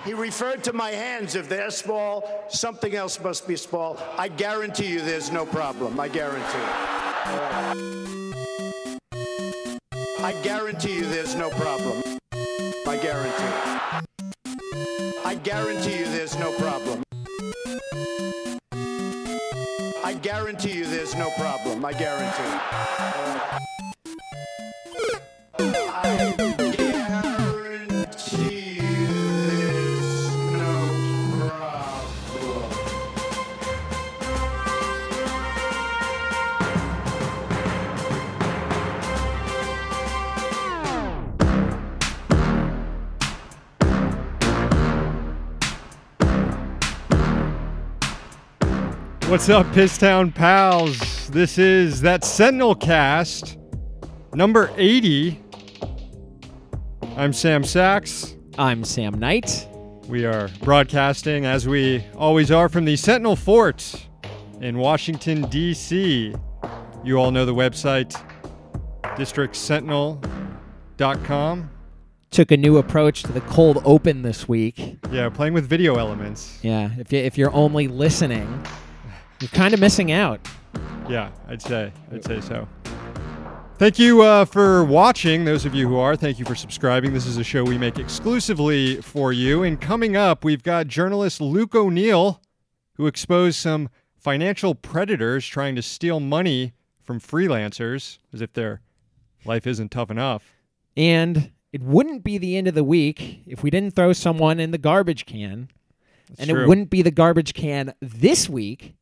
He referred to my hands. If they're small, something else must be small. I guarantee you there's no problem. I guarantee. I guarantee you there's no problem. I guarantee. I guarantee you there's no problem. I guarantee you there's no problem. I guarantee. I guarantee you there's no problem. What's up, Pisstown pals? This is that SentinelCast number 80. I'm Sam Sachs. I'm Sam Knight. We are broadcasting, as we always are, from the Sentinel Fort in Washington, D.C. You all know the website, districtsentinel.com. Took a new approach to the cold open this week. Yeah, playing with video elements. Yeah, if you're only listening, you're kind of missing out. Yeah, I'd say so. Thank you for watching, those of you who are. Thank you for subscribing. This is a show we make exclusively for you. And coming up, we've got journalist Luke O'Neill, who exposed some financial predators trying to steal money from freelancers, as if their life isn't tough enough. And it wouldn't be the end of the week if we didn't throw someone in the garbage can. That's and true. It wouldn't be the garbage can this week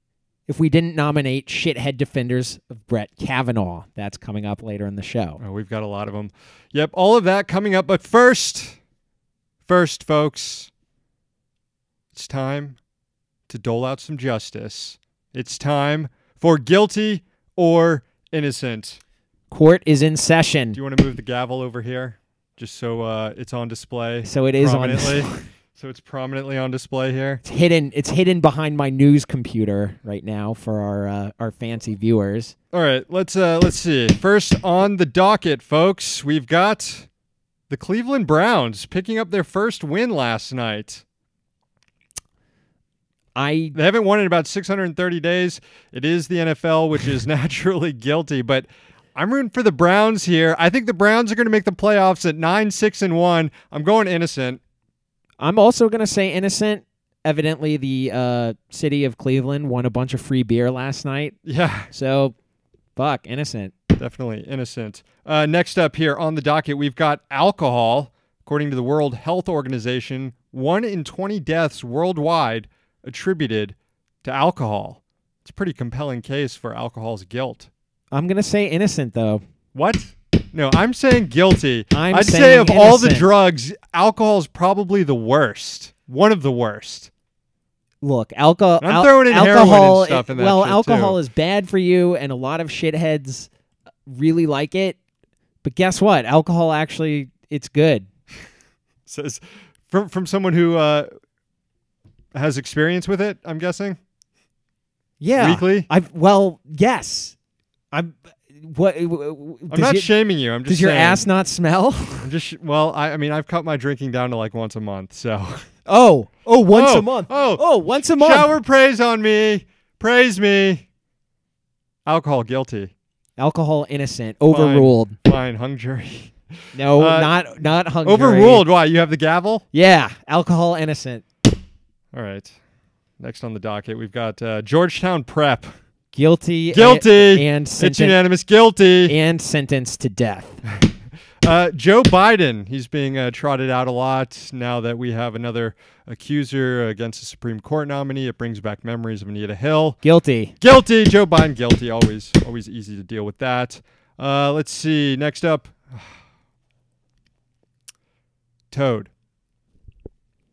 if we didn't nominate shithead defenders of Brett Kavanaugh. That's coming up later in the show. Oh, we've got a lot of them. Yep, all of that coming up. But first, folks, it's time to dole out some justice. It's time for guilty or innocent. Court is in session. Do you want to move the gavel over here? Just so it's on display. So it is on prominently. display. So it's prominently on display here. It's hidden behind my news computer right now for our fancy viewers. All right, let's see. First on the docket, folks, we've got the Cleveland Browns picking up their first win last night. They haven't won in about 630 days. It is the NFL, which is naturally guilty, but I'm rooting for the Browns here. I think the Browns are going to make the playoffs at 9-6-1. I'm going innocent. I'm also going to say innocent. Evidently, the city of Cleveland won a bunch of free beer last night. Yeah. So, fuck, innocent. Definitely innocent. Next up here on the docket, we've got alcohol. According to the World Health Organization, 1 in 20 deaths worldwide attributed to alcohol. It's a pretty compelling case for alcohol's guilt. I'm going to say innocent, though. What? No, I'm saying guilty. I'd say of innocent. All the drugs, alcohol is probably the worst. One of the worst. Look, alcohol. I'm throwing in heroin and stuff in that shit, alcohol too. is bad for you, and a lot of shitheads really like it. But guess what? Alcohol actually, it's good. Says from someone who has experience with it, I'm guessing. Yeah. Weekly? Yes. I'm not shaming you. I'm just Does your saying. ass not smell? I mean, I've cut my drinking down to like once a month, so. Once a month. Once a month. Shower praise on me. Praise me. Alcohol guilty. Alcohol innocent. Overruled. Fine. Hung jury. No, not hung jury. Overruled. Why? You have the gavel? Yeah. Alcohol innocent. All right. Next on the docket, we've got Georgetown Prep. Guilty. And it's unanimous. Guilty. And sentenced to death. Joe Biden, he's being trotted out a lot now that we have another accuser against the Supreme Court nominee. It brings back memories of Anita Hill. Guilty. Joe Biden, guilty. Always easy to deal with that. Let's see. Next up, Toad.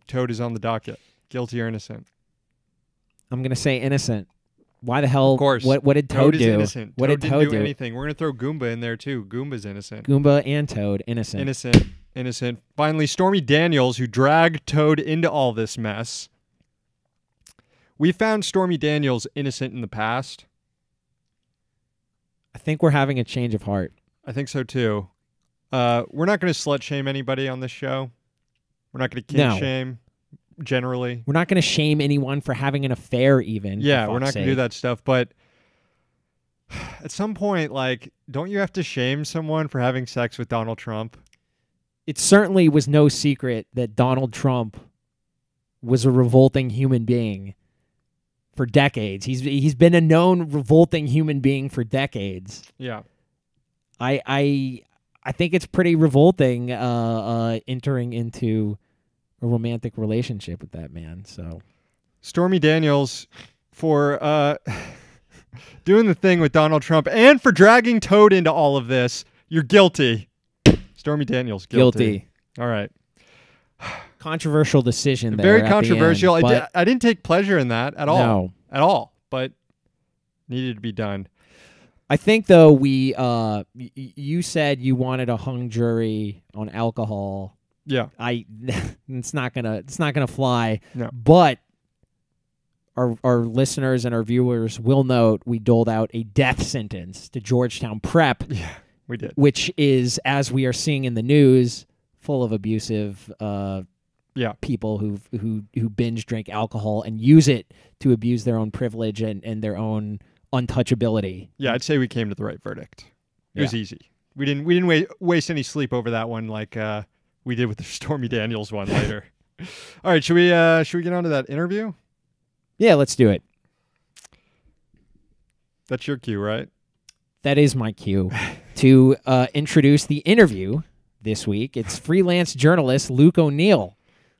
Toad is on the docket. Guilty or innocent? I'm going to say innocent. Why the hell? Of course. What did Toad do? Is innocent. What Toad did Toad do anything. We're going to throw Goomba in there, too. Goomba's innocent. Goomba and Toad, innocent. Innocent. Finally, Stormy Daniels, who dragged Toad into all this mess. We found Stormy Daniels innocent in the past. I think we're having a change of heart. I think so, too. We're not going to slut shame anybody on this show. We're not going to kink shame. generally. We're not going to shame anyone for having an affair even. Yeah, we're not going to do that stuff. But at some point, like, don't you have to shame someone for having sex with Donald Trump? It certainly was no secret that Donald Trump was a revolting human being for decades. He's been a known revolting human being for decades. Yeah. I think it's pretty revolting entering into a romantic relationship with that man. So, Stormy Daniels for doing the thing with Donald Trump and for dragging Toad into all of this. You're guilty. Stormy Daniels, guilty. All right. Controversial decision there. Very controversial. I didn't take pleasure in that at all. No. At all. But needed to be done. I think though you said you wanted a hung jury on alcohol. Yeah. It's not gonna fly. No. But our listeners and our viewers will note we doled out a death sentence to Georgetown Prep. Yeah, we did. Which is, as we are seeing in the news, full of abusive people who binge drink alcohol and use it to abuse their own privilege and their own untouchability. Yeah, I'd say we came to the right verdict. It was easy. We didn't waste any sleep over that one like we did with the Stormy Daniels one later. All right, should we get on to that interview? Yeah, let's do it. That's your cue, right? That is my cue to introduce the interview this week. It's freelance journalist Luke O'Neill.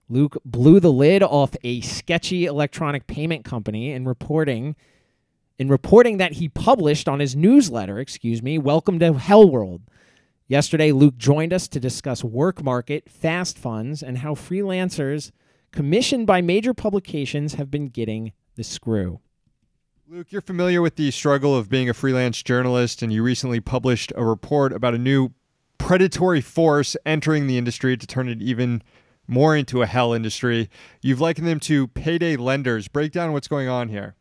Luke blew the lid off a sketchy electronic payment company in reporting that he published on his newsletter, Welcome to Hell World. Yesterday, Luke joined us to discuss WorkMarket, fast funds, and how freelancers commissioned by major publications have been getting the screw. Luke, you're familiar with the struggle of being a freelance journalist, and you recently published a report about a new predatory force entering the industry to turn it even more into a hell industry. You've likened them to payday lenders. Break down what's going on here.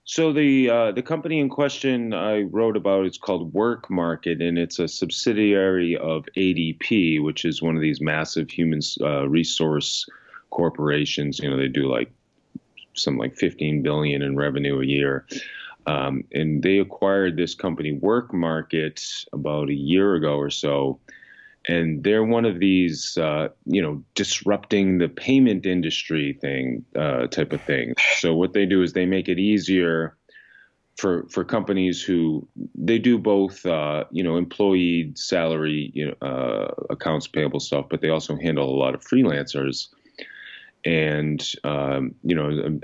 So the company in question I wrote about is called WorkMarket, and it's a subsidiary of ADP, which is one of these massive human resource corporations. You know, they do like something like $15 billion in revenue a year. And they acquired this company, WorkMarket, about a year ago or so. And they're one of these, disrupting the payment industry type of thing. So what they do is they make it easier for companies who they do both, employee salary, accounts payable stuff, but they also handle a lot of freelancers. And,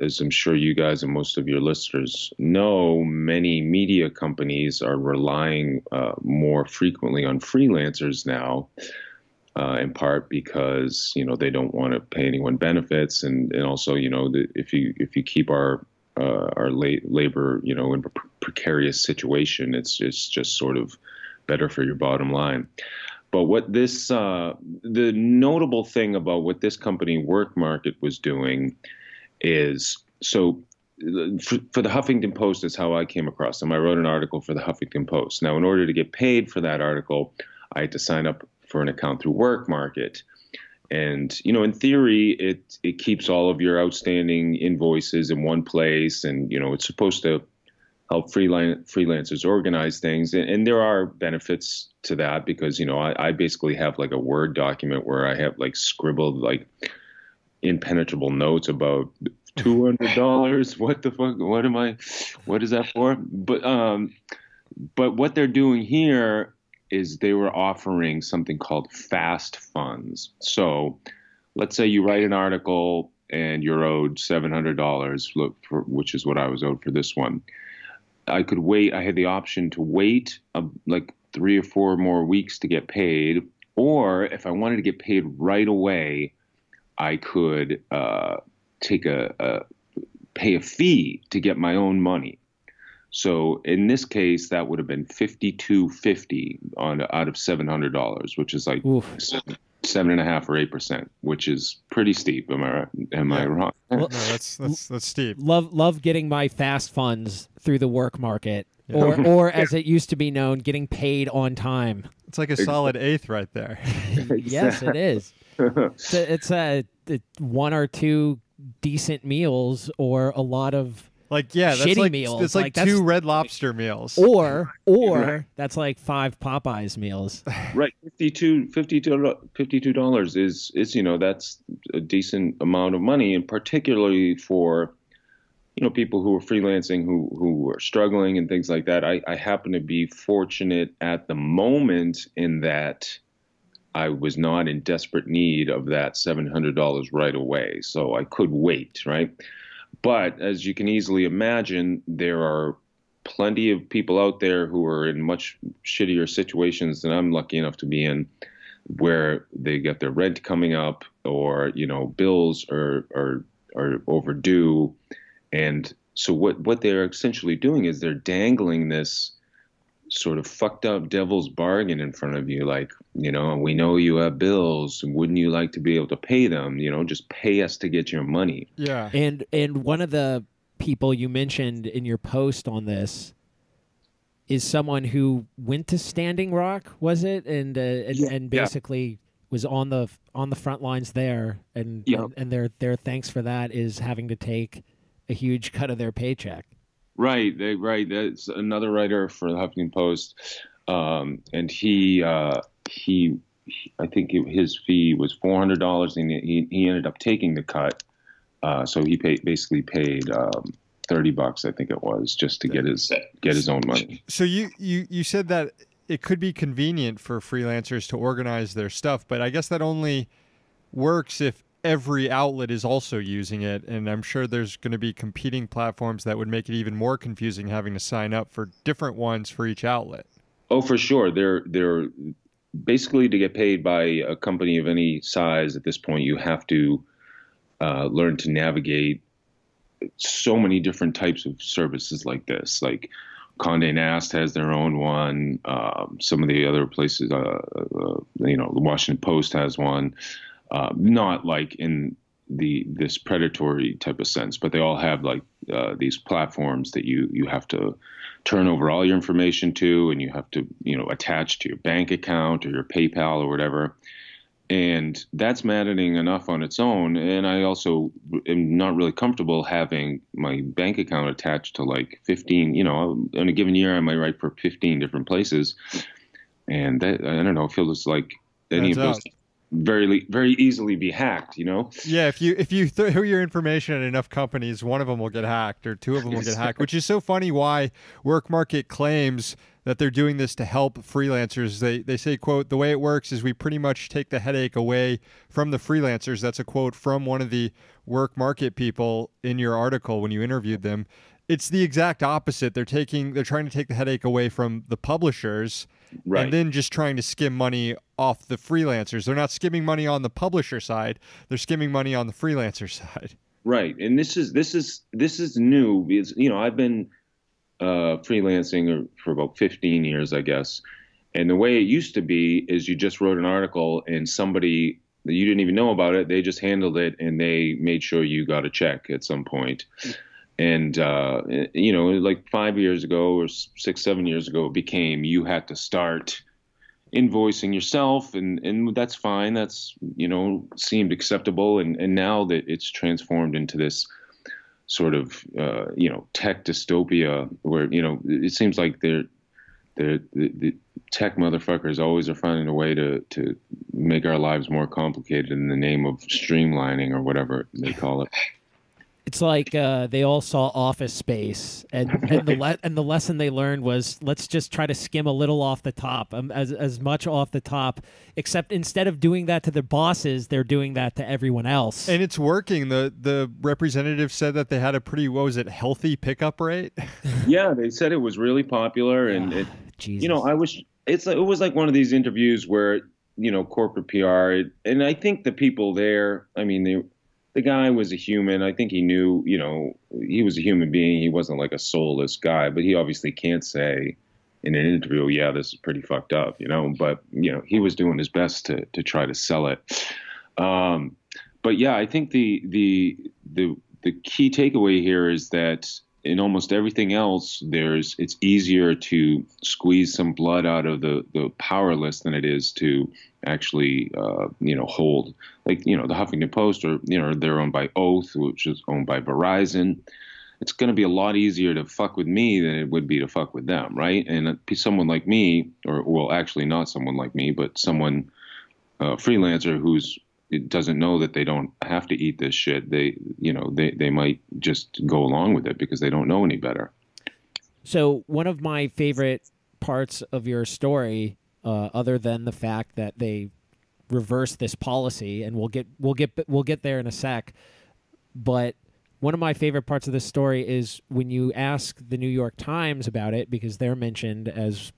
as I'm sure you guys and most of your listeners know, many media companies are relying more frequently on freelancers now, in part because, they don't want to pay anyone benefits. And also, if you keep our labor, in a precarious situation, it's just sort of better for your bottom line. But what the notable thing about what this company WorkMarket was doing is, so for the Huffington Post is how I came across them. I wrote an article for the Huffington Post. Now, in order to get paid for that article, I had to sign up for an account through WorkMarket. And, in theory, it keeps all of your outstanding invoices in one place. And, it's supposed to help freelancers organize things. And there are benefits to that because, I basically have like a Word document where I have like scribbled like impenetrable notes about $200. What the fuck? What is that for? But what they're doing here is they were offering something called fast funds. So let's say you write an article and you're owed $700, which is what I was owed for this one. I could wait. I had the option to wait like 3 or 4 more weeks to get paid. Or if I wanted to get paid right away, I could pay a fee to get my own money. So in this case, that would have been $52.50 out of $700, which is like 7.5 or 8%, which is pretty steep. Am I right? Am I wrong? Well, no, that's steep. Love getting my fast funds through the work market, or as it used to be known, getting paid on time. It's like a solid eighth right there. Yes, it is. It's one or two decent meals, or a lot of that's shitty like meals. It's like two Red Lobster meals, or that's like 5 Popeyes meals. Right, $52 is that's a decent amount of money, and particularly for people who are freelancing, who are struggling and things like that. I happen to be fortunate at the moment in that I was not in desperate need of that $700 right away, so I could wait, right? But as you can easily imagine, there are plenty of people out there who are in much shittier situations than I'm lucky enough to be in, where they get their rent coming up, or bills are overdue, and so what they're essentially doing is they're dangling this sort of fucked up devil's bargain in front of you, like, we know you have bills, wouldn't you like to be able to pay them? Just pay us to get your money. Yeah. And one of the people you mentioned in your post on this is someone who went to Standing Rock, was it? And basically was on the front lines there, and their thanks for that is having to take a huge cut of their paycheck. Right. That's another writer for the Huffington Post, and he I think his fee was $400, and he ended up taking the cut. So he basically paid $30, I think it was, just to get his own money. So you said that it could be convenient for freelancers to organize their stuff, but I guess that only works if every outlet is also using it, and I'm sure there's going to be competing platforms that would make it even more confusing having to sign up for different ones for each outlet. Oh, for sure. They're basically, to get paid by a company of any size at this point, you have to learn to navigate so many different types of services like this. Like Condé Nast has their own one. Some of the other places, the Washington Post has one. Not like in this predatory type of sense, but they all have like these platforms that you have to turn over all your information to, and you have to attach to your bank account or your PayPal or whatever. And that's maddening enough on its own. And I also am not really comfortable having my bank account attached to like 15. In a given year, I might write for 15 different places, and that, I don't know, it feels like any of those very easily be hacked, Yeah, if you throw your information at enough companies, one of them will get hacked, or two of them will get hacked, which is so funny why WorkMarket claims that they're doing this to help freelancers. They say, quote, "The way it works is we pretty much take the headache away from the freelancers." That's a quote from one of the WorkMarket people in your article when you interviewed them. It's the exact opposite. They're trying to take the headache away from the publishers, right, and then just trying to skim money off the freelancers. They're not skimming money on the publisher side. They're skimming money on the freelancer side. Right. And this is new because, I've been freelancing for about 15 years, I guess. And the way it used to be is you just wrote an article and somebody that you didn't even know about it, they just handled it and they made sure you got a check at some point. And, like 5 years ago or 6, 7 years ago, it became you had to start invoicing yourself, and that's fine. That's, seemed acceptable. And now that it's transformed into this sort of, tech dystopia where, it seems like the tech motherfuckers always are finding a way to make our lives more complicated in the name of streamlining or whatever they call it. It's like they all saw Office Space, and the lesson they learned was let's just try to skim a little off the top, as much off the top. Except instead of doing that to their bosses, they're doing that to everyone else. And it's working. The representative said that they had a pretty healthy pickup rate. Yeah, they said it was really popular, and it was like one of these interviews where corporate PR, and I think the people there, I mean the guy was a human. I think he knew, he was a human being. He wasn't like a soulless guy, but he obviously can't say in an interview, yeah, this is pretty fucked up, but, he was doing his best to try to sell it. But yeah, I think the key takeaway here is that in almost everything else, it's easier to squeeze some blood out of the powerless than it is to actually, hold. Like, the Huffington Post, or, they're owned by Oath, which is owned by Verizon. It's going to be a lot easier to fuck with me than it would be to fuck with them, right? And someone like me, or, well, actually not someone like me, but someone, freelancer it doesn't know that they don't have to eat this shit. They might just go along with it because they don't know any better. So one of my favorite parts of your story, other than the fact that they reversed this policy, and we'll get there in a sec, but one of my favorite parts of this story is when you ask the New York Times about it, because they're mentioned as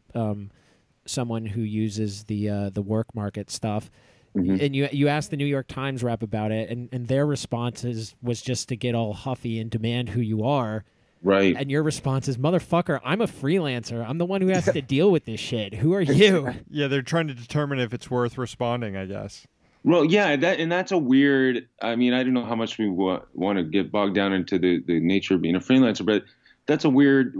someone who uses the WorkMarket stuff. Mm-hmm. And you asked the New York Times rep about it, and their response was just to get all huffy and demand who you are. Right. And your response is, motherfucker, I'm a freelancer. I'm the one who has to deal with this shit. Who are you? Yeah, they're trying to determine if it's worth responding, I guess. Well, yeah, that's a weird. I mean, I don't know how much we want to get bogged down into the nature of being a freelancer, but that's a weird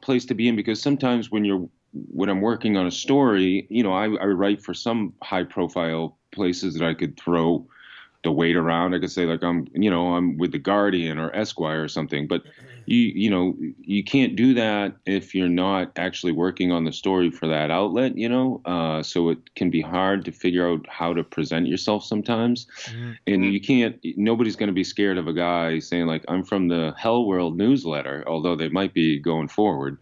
place to be in, because sometimes when I'm working on a story, I write for some high profile places that I could throw the weight around. I could say, like, I'm with the Guardian or Esquire or something, but you can't do that if you're not actually working on the story for that outlet, so it can be hard to figure out how to present yourself sometimes. Mm-hmm. And nobody's going to be scared of a guy saying, like, I'm from the Hell World newsletter, although they might be going forward.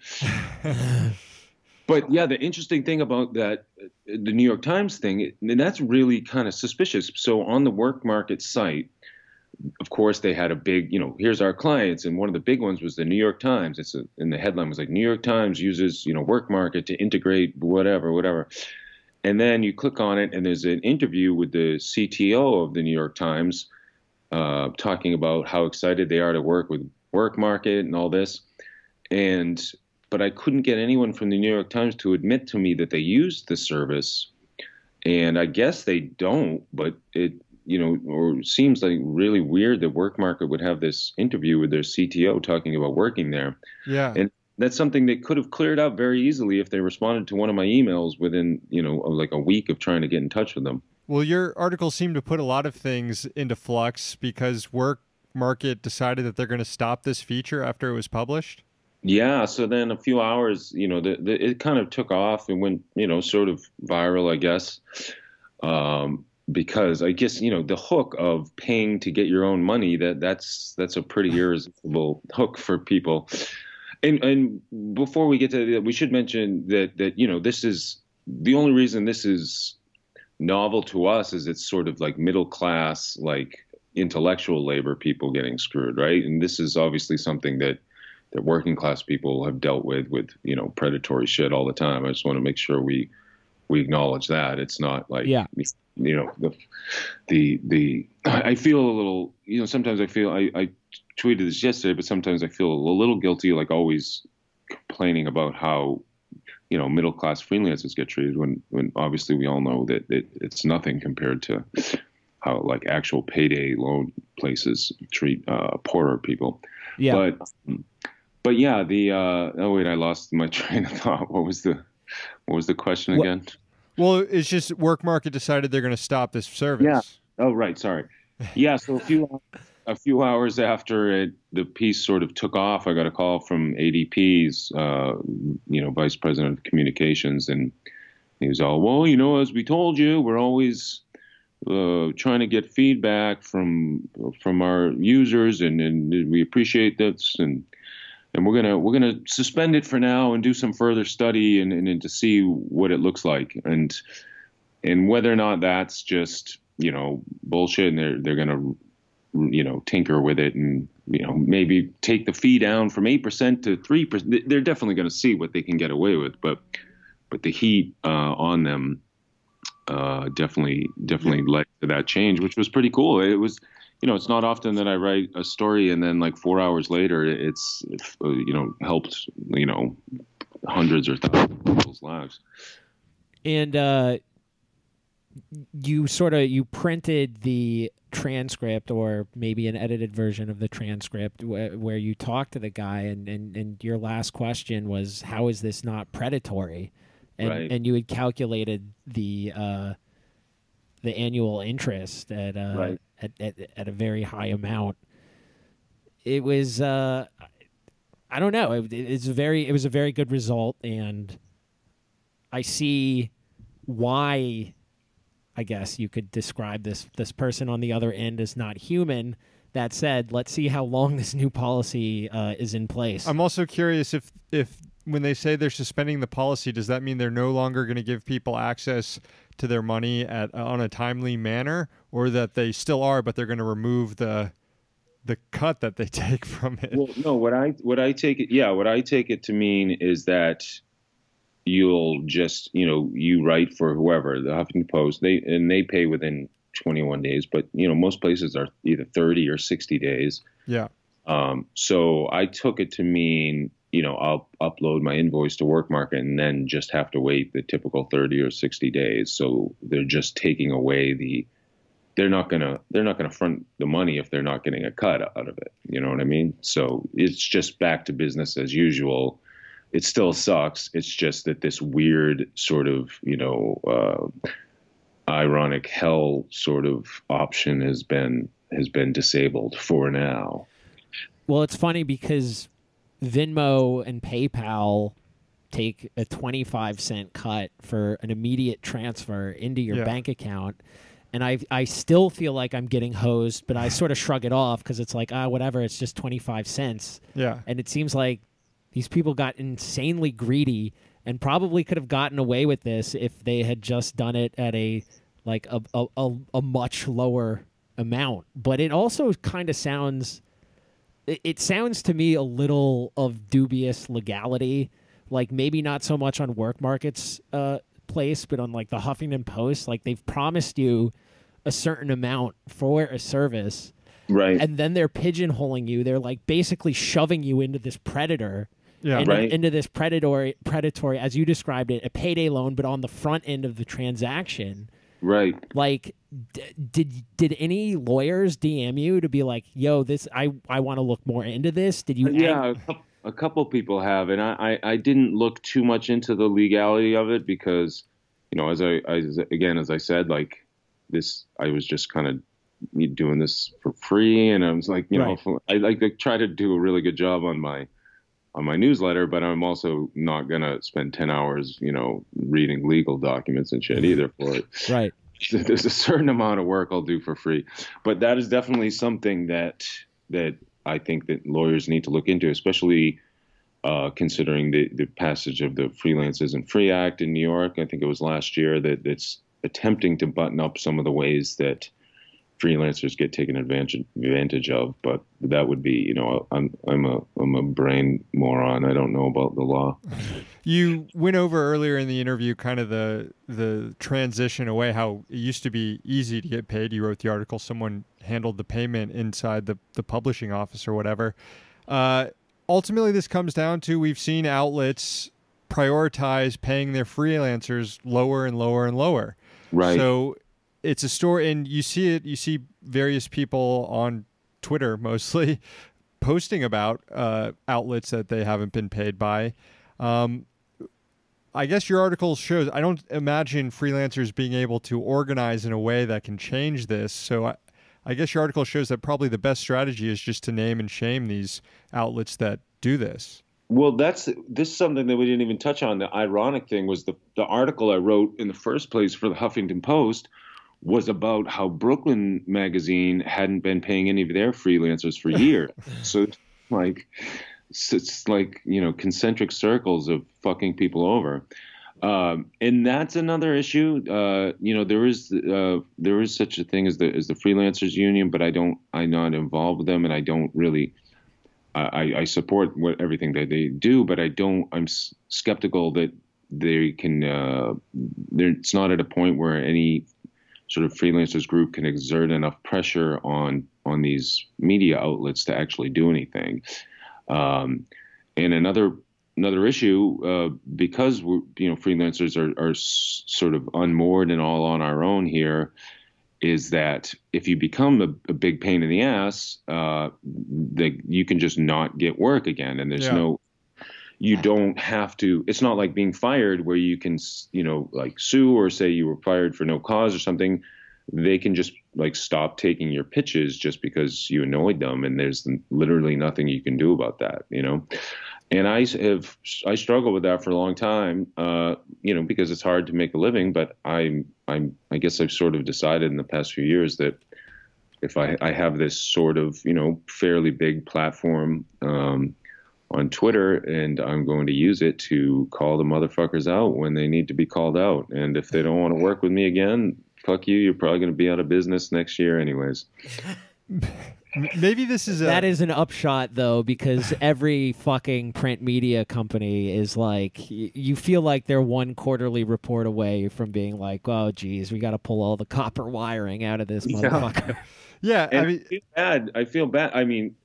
But yeah, the interesting thing about that, the New York Times thing, and that's really kind of suspicious. So on the WorkMarket site, of course, they had a big, here's our clients. And one of the big ones was the New York Times. And the headline was like, New York Times uses, WorkMarket to integrate whatever. And then you click on it, and there's an interview with the CTO of the New York Times talking about how excited they are to work with WorkMarket and all this. But I couldn't get anyone from the New York Times to admit to me that they used the service. And I guess they don't, but it seems like really weird that WorkMarket would have this interview with their CTO talking about working there. Yeah. And that's something they could have cleared up very easily if they responded to one of my emails within, like a week of trying to get in touch with them. Well, your article seemed to put a lot of things into flux because WorkMarket decided that they're going to stop this feature after it was published. Yeah, so then a few hours, it kind of took off and went, sort of viral, I guess, because I guess, the hook of paying to get your own money, that's a pretty irresistible hook for people. And before we get to that, we should mention that this is the only reason this is novel to us is it's sort of like middle class, like intellectual labor people getting screwed, right? And this is obviously something that working class people have dealt with predatory shit all the time. I just want to make sure we acknowledge that it's not like, I feel a little, sometimes I feel, I tweeted this yesterday, but sometimes I feel a little guilty, like always complaining about how, middle class freelancers get treated when obviously we all know that it's nothing compared to how like actual payday loan places treat poorer people. Yeah. But yeah, oh wait, I lost my train of thought. What was the question again? Well, it's just WorkMarket decided they're going to stop this service. Yeah. Oh, right. Sorry. Yeah. So a few hours after the piece sort of took off, I got a call from ADP's, vice president of communications, and he was all, well, as we told you, we're always trying to get feedback from our users, and we appreciate this, and we're gonna suspend it for now and do some further study and to see what it looks like, and whether or not that's just bullshit, and they're gonna tinker with it and maybe take the fee down from 8% to 3%. They're definitely going to see what they can get away with, but the heat on them definitely led to that change, which was pretty cool. It was it's not often that I write a story and then like 4 hours later, it's helped, hundreds or thousands of people's lives. And you printed the transcript, or maybe an edited version of the transcript, where you talked to the guy, and your last question was, how is this not predatory? And Right. and you had calculated the annual interest at Right. at a very high amount. It was I don't know. It was a very good result, and I see why, I guess you could describe this person on the other end as not human. That said, let's see how long this new policy is in place. I'm also curious if when they say they're suspending the policy, does that mean they're no longer going to give people access to their money on a timely manner, or that they still are, but they're going to remove the cut that they take from it? Well, no, what I take it to mean is that you'll just, you write for whoever, the Huffington Post, they pay within 21 days, but most places are either 30 or 60 days. Yeah. So I took it to mean, I'll upload my invoice to WorkMarket and then just have to wait the typical 30 or 60 days. So they're just taking away they're not gonna front the money if they're not getting a cut out of it. You know what I mean? So it's just back to business as usual. It still sucks. It's just that this weird sort of, ironic hell sort of option has been disabled for now. Well, it's funny because Venmo and PayPal take a 25-cent cut for an immediate transfer into your bank account. And I still feel like I'm getting hosed, but I sort of shrug it off because it's like, whatever, it's just 25 cents. Yeah. And it seems like these people got insanely greedy and probably could have gotten away with this if they had just done it at a much lower amount. But it also kind of sounds, it sounds to me a little of dubious legality, like maybe not so much on WorkMarket's place, but on like the Huffington Post. Like they've promised you a certain amount for a service, right? And then they're pigeonholing you. They're like basically shoving you into this predator. Yeah, into this predatory, as you described it, a payday loan, but on the front end of the transaction. Right. Like, did any lawyers DM you to be like, "Yo, this I want to look more into this"? Did you? Yeah, a couple people have, and I didn't look too much into the legality of it because, as I said, like this, I was just kind of doing this for free, and I was like, I like to try to do a really good job on my newsletter, but I'm also not going to spend 10 hours, reading legal documents and shit either for it. Right. There's a certain amount of work I'll do for free, but that is definitely something that I think that lawyers need to look into, especially considering the passage of the Freelance Isn't Free Act in New York. I think it was last year that's attempting to button up some of the ways that freelancers get taken advantage of, but that would be, I'm a brain moron. I don't know about the law. You went over earlier in the interview kind of the transition away, how it used to be easy to get paid. You wrote the article, someone handled the payment inside the publishing office or whatever. Ultimately, this comes down to, we've seen outlets prioritize paying their freelancers lower and lower and lower. Right. So it's a story, and you see various people on Twitter mostly posting about outlets that they haven't been paid by. I guess your article shows, I don't imagine freelancers being able to organize in a way that can change this. So I guess your article shows that probably the best strategy is just to name and shame these outlets that do this. Well, this is something that we didn't even touch on. The ironic thing was the article I wrote in the first place for the Huffington Post was about how Brooklyn Magazine hadn't been paying any of their freelancers for years. So it's like, concentric circles of fucking people over. And that's another issue. There is such a thing as the freelancers union, but I'm not involved with them, and I don't really, I support everything that they do, but I'm skeptical that they can, it's not at a point where any sort of freelancers group can exert enough pressure on these media outlets to actually do anything. And another issue, because we're, freelancers are sort of unmoored and all on our own here, is that if you become a big pain in the ass, you can just not get work again. And there's you don't have to, it's not like being fired where you can, like sue or say you were fired for no cause or something. They can just like stop taking your pitches just because you annoyed them. And there's literally nothing you can do about that, And I struggled with that for a long time, because it's hard to make a living. But I guess I've sort of decided in the past few years that if I have this sort of, fairly big platform on Twitter, and I'm going to use it to call the motherfuckers out when they need to be called out. And if they don't want to work with me again, fuck you. You're probably going to be out of business next year anyways. Maybe this is that is an upshot, though, because every fucking print media company is like, you feel like they're one quarterly report away from being like, oh, geez, we got to pull all the copper wiring out of this motherfucker. Yeah, I feel bad. I mean,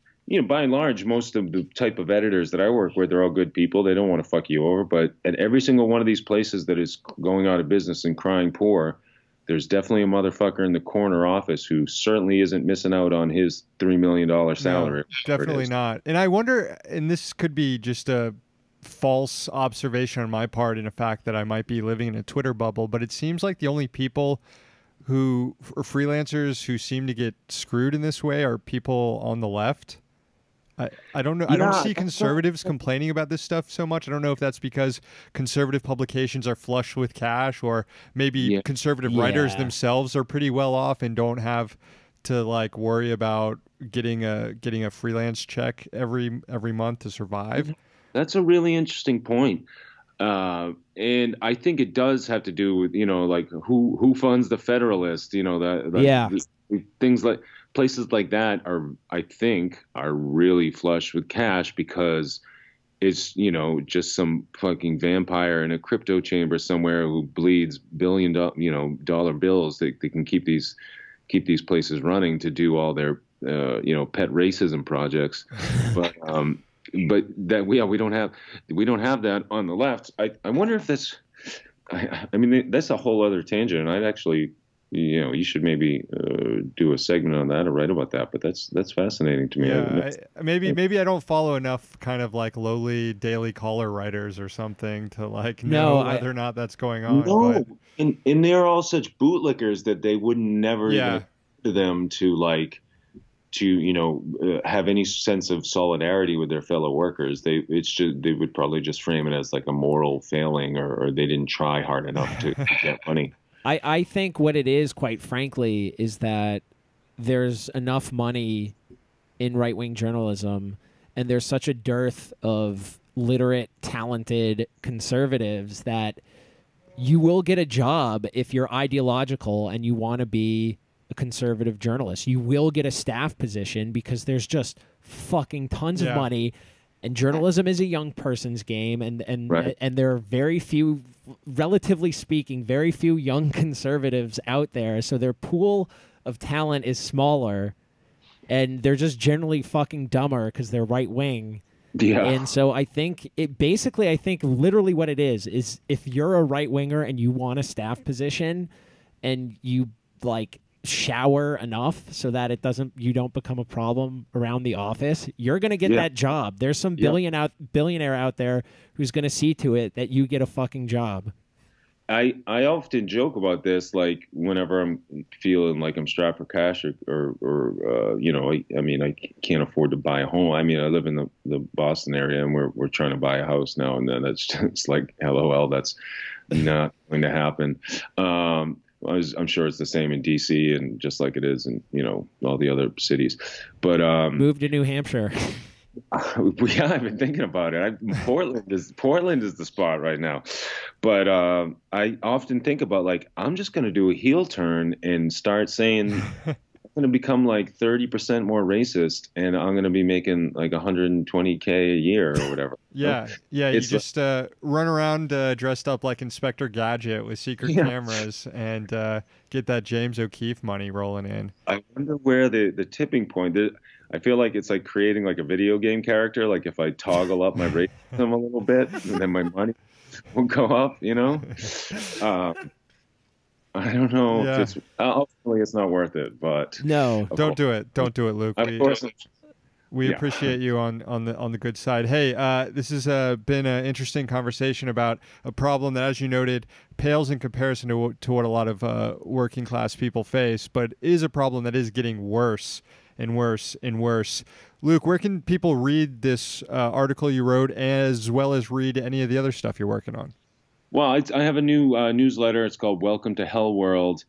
by and large, most of the type of editors that I work with, they're all good people. They don't want to fuck you over. But at every single one of these places that is going out of business and crying poor, there's definitely a motherfucker in the corner office who certainly isn't missing out on his $3 million salary. No, definitely not. And I wonder, and this could be just a false observation on my part in the fact that I might be living in a Twitter bubble, but it seems like the only people who are freelancers who seem to get screwed in this way are people on the left. I don't know. I don't see conservatives complaining about this stuff so much. I don't know if that's because conservative publications are flush with cash, or maybe conservative writers themselves are pretty well off and don't have to like worry about getting a freelance check every month to survive. That's a really interesting point. And I think it does have to do with, like who funds the Federalist, things like places like that are really flush with cash because it's, just some fucking vampire in a crypto chamber somewhere who bleeds dollar bills. They can keep these places running to do all their, pet racism projects. But that we don't have that on the left. I wonder if that's, I mean, that's a whole other tangent. And I'd actually, you should maybe do a segment on that or write about that. But that's fascinating to me. Yeah, maybe I don't follow enough kind of like lowly Daily Caller writers or something to like know whether or not that's going on. No, but... and they're all such bootlickers that they would never even to them to like. To have any sense of solidarity with their fellow workers. They would probably just frame it as like a moral failing, or they didn't try hard enough to get money. I think what it is, quite frankly, is that there's enough money in right-wing journalism, and there's such a dearth of literate, talented conservatives that you will get a job if you're ideological and you want to be a conservative journalist. You will get a staff position because there's just fucking tons of money, and journalism is a young person's game, and there are very few, relatively speaking, very few young conservatives out there, so their pool of talent is smaller, and they're just generally fucking dumber because they're right wing. Yeah. And so I think literally what it is if you're a right winger and you want a staff position and you like shower enough so that you don't become a problem around the office, you're going to get that job. There's some billionaire out there who's going to see to it that you get a fucking job. I often joke about this, like whenever I'm feeling like I'm strapped for cash or I can't afford to buy a home. I mean, I live in the Boston area and we're trying to buy a house now, and then that's just like, LOL, that's not going to happen. I'm sure it's the same in DC and just like it is in, all the other cities. But move to New Hampshire. I've been thinking about it. Portland is the spot right now. But I often think about like, I'm just going to do a heel turn and start saying going to become like 30% more racist, and I'm going to be making like 120K a year or whatever. Yeah, yeah. You It's just run around dressed up like Inspector Gadget with secret cameras and get that James O'Keefe money rolling in. I wonder where the tipping point. I feel like it's like creating like a video game character. Like if I toggle up my racism a little bit, and then my money will go up. You know. I don't know. Yeah. If ultimately, it's not worth it. But No. Don't do it. Don't do it, Luke. Of course. We Yeah. appreciate you on the good side. Hey, this has been an interesting conversation about a problem that, as you noted, pales in comparison to what a lot of working class people face, but is a problem that is getting worse and worse and worse. Luke, where can people read this article you wrote, as well as read any of the other stuff you're working on? Well, I have a new newsletter. It's called Welcome to Hell World,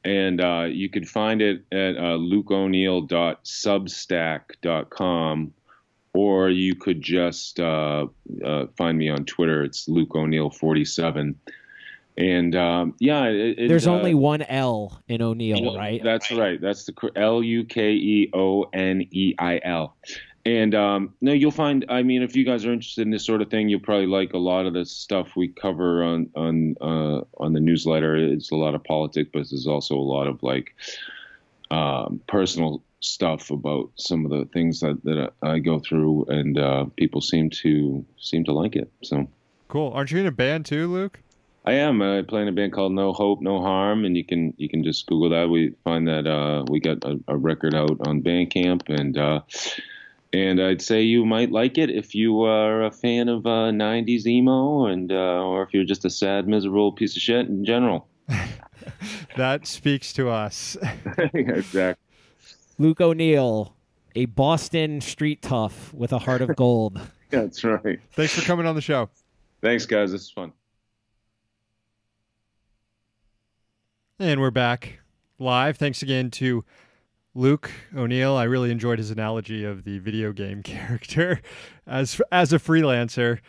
and you can find it at lukeoneil.substack.com, or you could just find me on Twitter. It's LukeO'Neill47. And There's only one L in O'Neill, right? That's right. That's the LukeOneil. And no, you'll find. I mean, if you guys are interested in this sort of thing, you'll probably like a lot of the stuff we cover on the newsletter. It's a lot of politics, but there's also a lot of like personal stuff about some of the things that I go through, and people seem to like it. So Cool. Aren't you in a band too, Luke? I am. I play in a band called No Hope, No Harm, and you can just Google that. We find that we got a record out on Bandcamp, and I'd say you might like it if you are a fan of 90s emo, and or if you're just a sad, miserable piece of shit in general. That speaks to us. Exactly. Luke O'Neill, a Boston street tough with a heart of gold. That's right. Thanks for coming on the show. Thanks, guys. This is fun. And we're back live. Thanks again to Luke O'Neill. I really enjoyed his analogy of the video game character as a freelancer,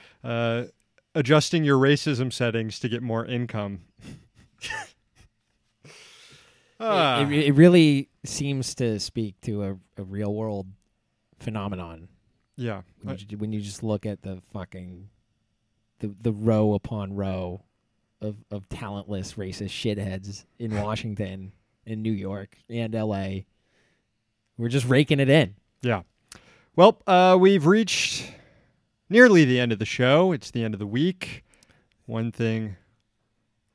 adjusting your racism settings to get more income. It really seems to speak to a real world phenomenon. Yeah. When you just look at the fucking the row upon row of talentless racist shitheads in Washington, in New York, and LA. We're just raking it in. Yeah. Well, we've reached nearly the end of the show. It's the end of the week. One thing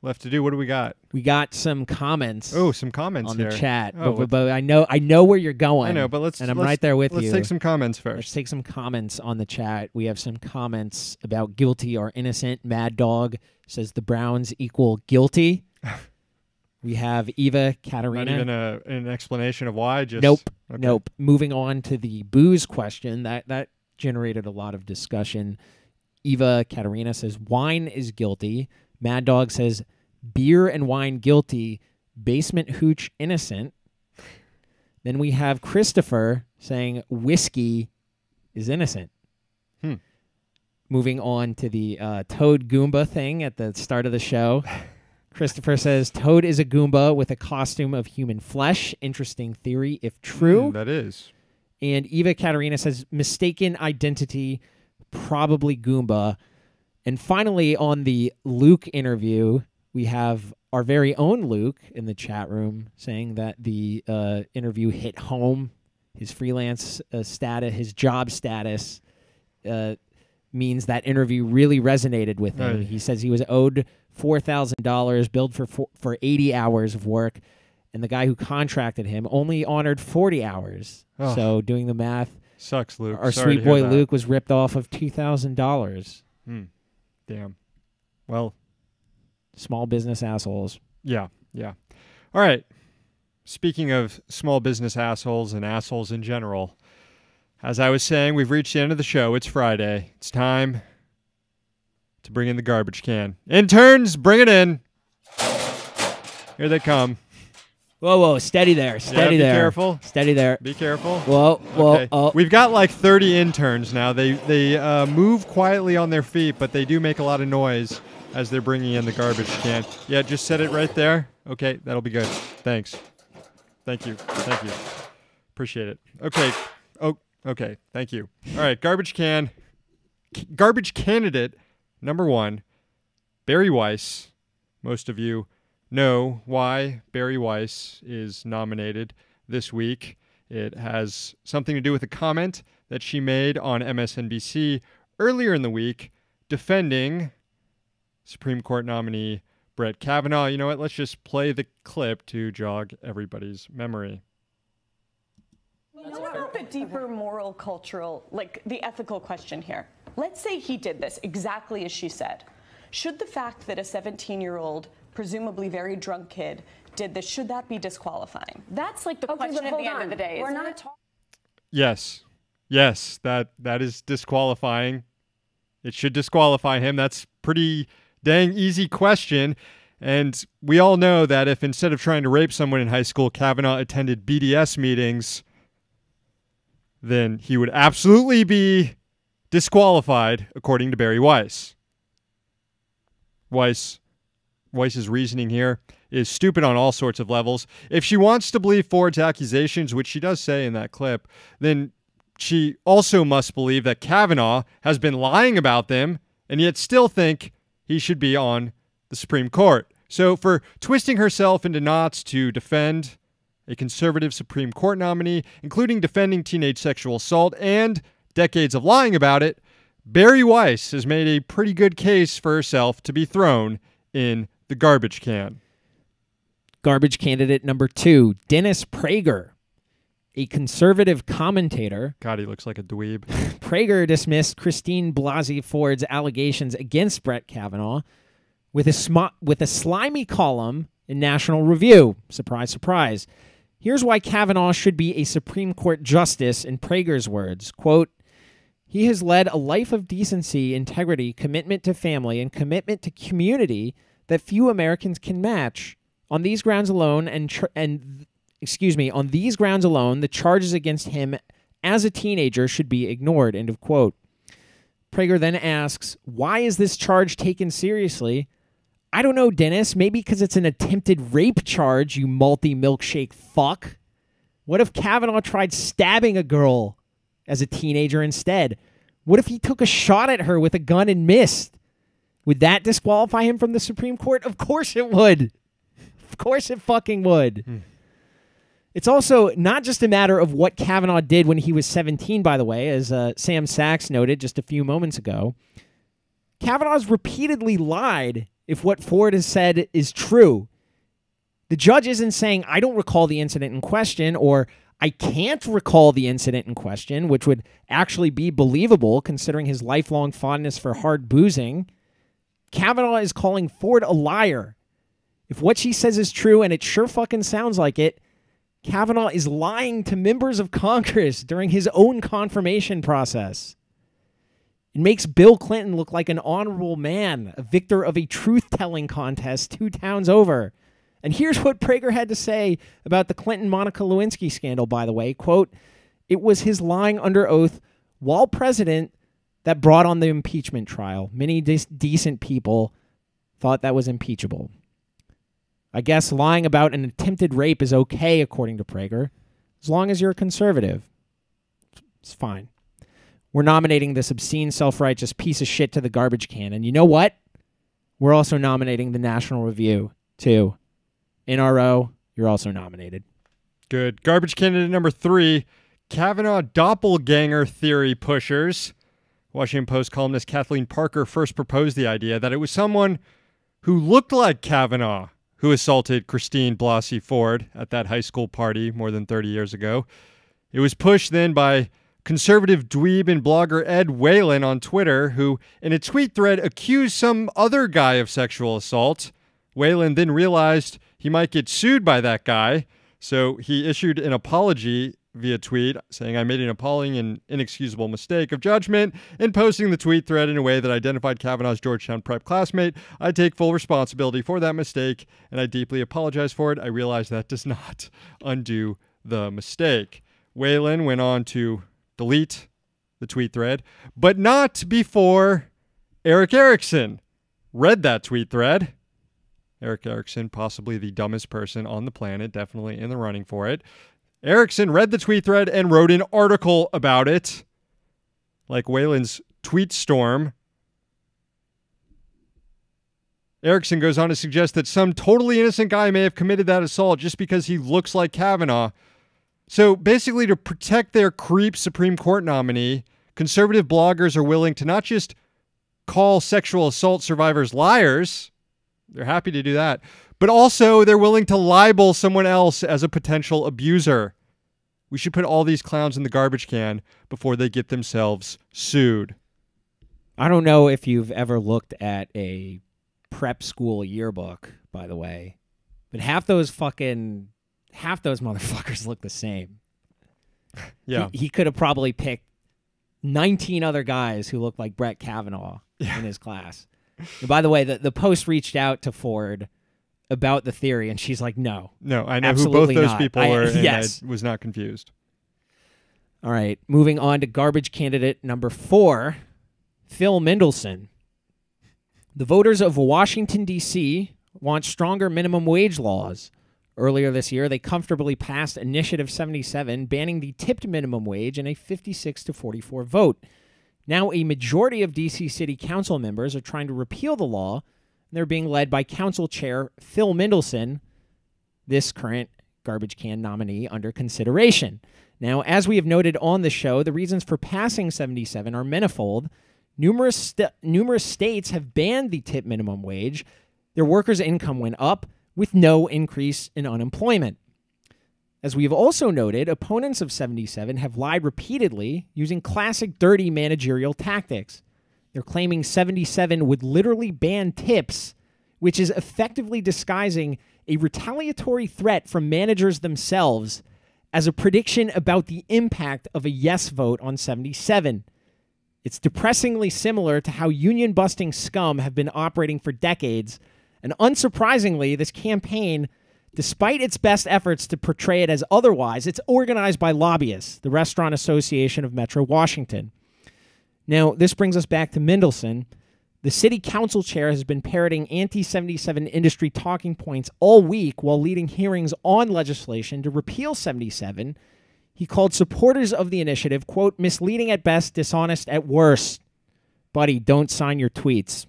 left to do. What do we got? We got some comments. Oh, some comments on here. the chat. Oh, but I know where you're going. I know, but I'm right there with you. Let's take some comments first. Let's take some comments on the chat. We have some comments about guilty or innocent. Mad Dog says the Browns equal guilty. We have Eva Katerina. Not even an explanation of why. Just Nope. Okay. Nope. Moving on to the booze question. That generated a lot of discussion. Eva Katerina says wine is guilty. Mad Dog says beer and wine guilty. Basement hooch innocent. Then we have Christopher saying whiskey is innocent. Moving on to the Toad Goomba thing at the start of the show. Christopher says Toad is a Goomba with a costume of human flesh. Interesting theory, if true. That is. And Eva Katerina says mistaken identity, probably Goomba. And finally, on the Luke interview, we have our very own Luke in the chat room saying that the interview hit home. His freelance status, his job status means that interview really resonated with him. Right. He says he was owed $4,000, billed for 80 hours of work, and the guy who contracted him only honored 40 hours. Oh. So doing the math, Sucks, Luke. our Sorry sweet to hear boy that. Luke was ripped off of $2,000. Damn. Well, Small business assholes. yeah. All right. Speaking of small business assholes and assholes in general, as I was saying, we've reached the end of the show. It's Friday. It's time to bring in the garbage can. Interns, bring it in. Here they come. Whoa, steady there, steady be there. careful. Steady there. Be careful. Whoa. Okay. We've got like 30 interns now. They move quietly on their feet, but they do make a lot of noise as they're bringing in the garbage can. Yeah, just set it right there. Okay, that'll be good. Thanks. Thank you. Thank you. Appreciate it. Okay. Oh, okay. Thank you. All right. Garbage candidate number 1, Barry Weiss. Most of you know why Barry Weiss is nominated this week. It has something to do with a comment that she made on MSNBC earlier in the week defending Supreme Court nominee Brett Kavanaugh. You know what? Let's just play the clip to jog everybody's memory. What about the deeper moral, cultural, like the ethical question here? Let's say he did this exactly as she said. Should the fact that a 17-year-old, presumably very drunk kid did this, should that be disqualifying? That's like the question at the end of the day. We're not talking. Yes. Yes, that is disqualifying. It should disqualify him. That's pretty dang easy question. And we all know that if instead of trying to rape someone in high school, Kavanaugh attended BDS meetings, then he would absolutely be disqualified, according to Barry Weiss. Weiss's reasoning here is stupid on all sorts of levels. If she wants to believe Ford's accusations, which she does say in that clip, then she also must believe that Kavanaugh has been lying about them and yet still think he should be on the Supreme Court. So for twisting herself into knots to defend a conservative Supreme Court nominee, including defending teenage sexual assault and decades of lying about it, Barry Weiss has made a pretty good case for herself to be thrown in the garbage can. Garbage candidate number 2, Dennis Prager, a conservative commentator. God, he looks like a dweeb. Prager dismissed Christine Blasey Ford's allegations against Brett Kavanaugh with a slimy column in National Review. Surprise, surprise. Here's why Kavanaugh should be a Supreme Court justice, in Prager's words. Quote, he has led a life of decency, integrity, commitment to family, and commitment to community that few Americans can match. On these grounds alone, on these grounds alone, the charges against him as a teenager should be ignored. End of quote. Prager then asks, why is this charge taken seriously? I don't know, Dennis. Maybe because it's an attempted rape charge, you malty milkshake fuck. What if Kavanaugh tried stabbing a girl as a teenager instead? What if he took a shot at her with a gun and missed? Would that disqualify him from the Supreme Court? Of course it would. Of course it fucking would. It's also not just a matter of what Kavanaugh did when he was 17, by the way, as Sam Sachs noted just a few moments ago. Kavanaugh's repeatedly lied if what Ford has said is true. The judge isn't saying, I don't recall the incident in question, or I can't recall the incident in question, which would actually be believable considering his lifelong fondness for hard boozing. Kavanaugh is calling Ford a liar. If what she says is true, and it sure fucking sounds like it, Kavanaugh is lying to members of Congress during his own confirmation process. It makes Bill Clinton look like an honorable man, a victor of a truth-telling contest 2 towns over. And here's what Prager had to say about the Clinton-Monica Lewinsky scandal, by the way. Quote, it was his lying under oath while president that brought on the impeachment trial. Many decent people thought that was impeachable. I guess lying about an attempted rape is okay, according to Prager, as long as you're a conservative. It's fine. We're nominating this obscene, self-righteous piece of shit to the garbage can. And you know what? We're also nominating the National Review, too. NRO, you're also nominated. Good. Garbage candidate number 3, Kavanaugh doppelganger theory pushers. Washington Post columnist Kathleen Parker first proposed the idea that it was someone who looked like Kavanaugh who assaulted Christine Blasey Ford at that high school party more than 30 years ago. It was pushed then by conservative dweeb and blogger Ed Whalen on Twitter, who in a tweet thread accused some other guy of sexual assault. Whalen then realized he might get sued by that guy, so he issued an apology via tweet saying, I made an appalling and inexcusable mistake of judgment in posting the tweet thread in a way that identified Kavanaugh's Georgetown prep classmate. I take full responsibility for that mistake, and I deeply apologize for it. I realize that does not undo the mistake. Whalen went on to delete the tweet thread, but not before Eric Erickson read that tweet thread Eric Erickson, possibly the dumbest person on the planet, definitely in the running for it. Erickson read the tweet thread and wrote an article about it, like Whalen's tweet storm. Erickson goes on to suggest that some totally innocent guy may have committed that assault just because he looks like Kavanaugh. So basically, to protect their creep Supreme Court nominee, conservative bloggers are willing to not just call sexual assault survivors liars, they're happy to do that, but also they're willing to libel someone else as a potential abuser. We should put all these clowns in the garbage can before they get themselves sued. I don't know if you've ever looked at a prep school yearbook, by the way, but half those motherfuckers look the same. Yeah. He could have probably picked 19 other guys who looked like Brett Kavanaugh in his class. And by the way, the Post reached out to Ford about the theory, and she's like, no. No, I know absolutely who both those not. people were, and yes. I was not confused. All right, moving on to garbage candidate number 4, Phil Mendelssohn. The voters of Washington, D.C. want stronger minimum wage laws. Earlier this year, they comfortably passed Initiative 77, banning the tipped minimum wage in a 56-44 vote. Now, a majority of D.C. City Council members are trying to repeal the law, and they're being led by Council Chair Phil Mendelssohn, this current garbage can nominee under consideration. Now, as we have noted on the show, the reasons for passing 77 are manifold. Numerous states have banned the tip minimum wage. Their workers' income went up with no increase in unemployment. As we have also noted, opponents of 77 have lied repeatedly using classic dirty managerial tactics. They're claiming 77 would literally ban tips, which is effectively disguising a retaliatory threat from managers themselves as a prediction about the impact of a yes vote on 77. It's depressingly similar to how union-busting scum have been operating for decades, and unsurprisingly, this campaign, despite its best efforts to portray it as otherwise, it's organized by lobbyists, the Restaurant Association of Metro Washington. Now, this brings us back to Mendelssohn. The city council chair has been parroting anti-77 industry talking points all week while leading hearings on legislation to repeal 77. He called supporters of the initiative, quote, misleading at best, dishonest at worst. Buddy, don't sign your tweets.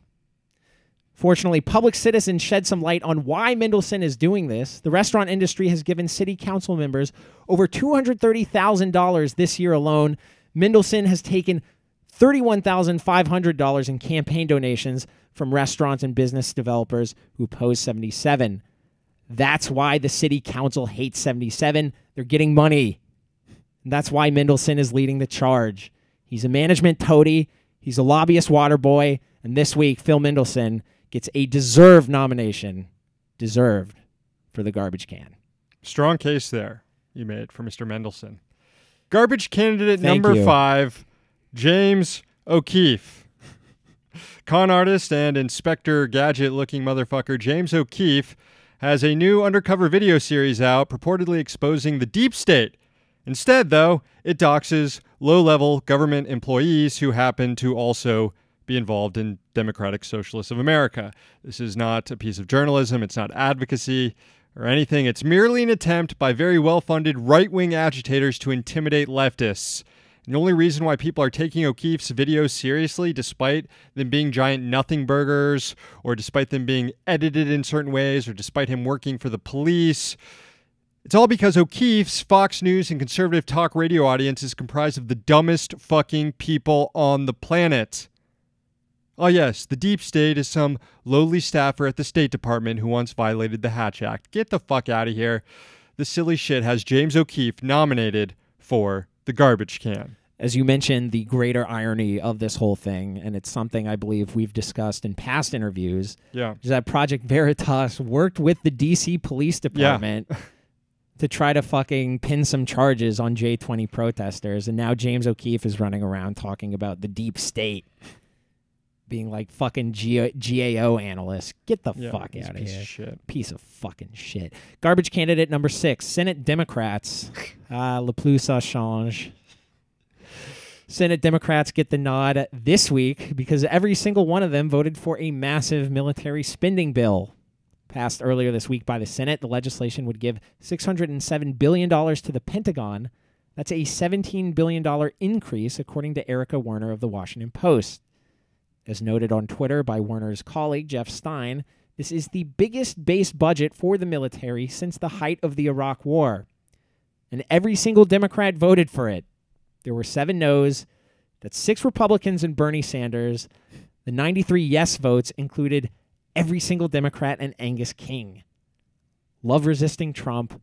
Fortunately, Public Citizen shed some light on why Mendelssohn is doing this. The restaurant industry has given city council members over $230,000 this year alone. Mendelssohn has taken $31,500 in campaign donations from restaurants and business developers who oppose 77. That's why the city council hates 77. They're getting money. And that's why Mendelssohn is leading the charge. He's a management toady. He's a lobbyist water boy. And this week, Phil Mendelssohn gets a deserved nomination. Deserved for the garbage can. Strong case there you made for Mr. Mendelssohn. Garbage candidate Thank number you. 5, James O'Keefe. Con artist and Inspector Gadget-looking motherfucker James O'Keefe has a new undercover video series out purportedly exposing the deep state. Instead, though, it doxes low-level government employees who happen to also be involved in Democratic Socialists of America. This is not a piece of journalism. It's not advocacy or anything. It's merely an attempt by very well-funded right-wing agitators to intimidate leftists. And the only reason why people are taking O'Keefe's videos seriously, despite them being giant nothing burgers, or despite them being edited in certain ways, or despite him working for the police, it's all because O'Keefe's Fox News and conservative talk radio audience is comprised of the dumbest fucking people on the planet. Oh yes, the deep state is some lowly staffer at the State Department who once violated the Hatch Act. Get the fuck out of here. The silly shit has James O'Keefe nominated for the garbage can. As you mentioned, the greater irony of this whole thing, and it's something I believe we've discussed in past interviews, is that Project Veritas worked with the D.C. Police Department to try to fucking pin some charges on J20 protesters, and now James O'Keefe is running around talking about the deep state, being like fucking GAO analyst. Get the fuck out of here. Piece of fucking shit. Garbage candidate number 6, Senate Democrats. Le plus ça change. Senate Democrats get the nod this week because every single one of them voted for a massive military spending bill. Passed earlier this week by the Senate, the legislation would give $607 billion to the Pentagon. That's a $17 billion increase, according to Erica Werner of the Washington Post. As noted on Twitter by Werner's colleague, Jeff Stein, this is the biggest base budget for the military since the height of the Iraq War. And every single Democrat voted for it. There were 7 noes. That's 6 Republicans and Bernie Sanders. The 93 yes votes included every single Democrat and Angus King. Love resisting Trump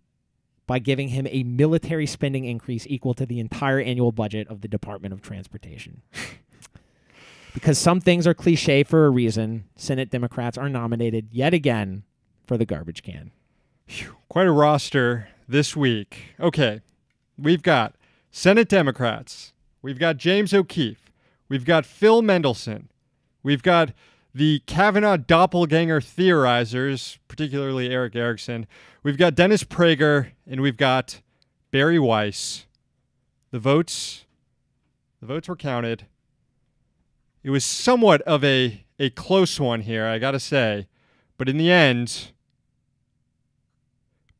by giving him a military spending increase equal to the entire annual budget of the Department of Transportation. Because some things are cliche for a reason, Senate Democrats are nominated yet again for the garbage can. Quite a roster this week. Okay, we've got Senate Democrats. We've got James O'Keefe. We've got Phil Mendelson. We've got the Kavanaugh doppelganger theorizers, particularly Eric Erickson. We've got Dennis Prager, and we've got Barry Weiss. The votes were counted. It was somewhat of a close one here, I gotta say. But in the end,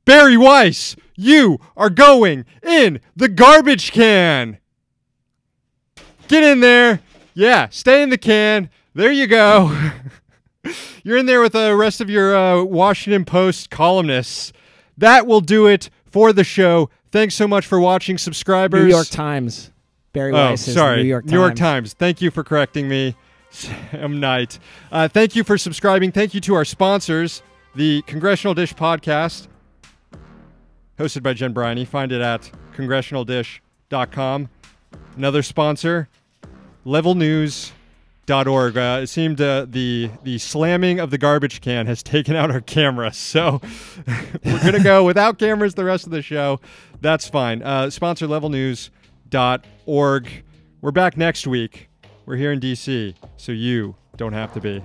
Barry Weiss, you are going in the garbage can. Get in there. Yeah, stay in the can. There you go. You're in there with the rest of your Washington Post columnists. That will do it for the show. Thanks so much for watching, subscribers. New York Times. Barry Weiss is New York Times. New York Times. Thank you for correcting me, Sam Knight. Thank you for subscribing. Thank you to our sponsors, the Congressional Dish Podcast, hosted by Jen Briney. Find it at congressionaldish.com. Another sponsor, levelnews.org. It seemed the slamming of the garbage can has taken out our camera, so we're going to go without cameras the rest of the show. That's fine. Sponsor levelnews.org. We're back next week. We're here in D.C., so you don't have to be.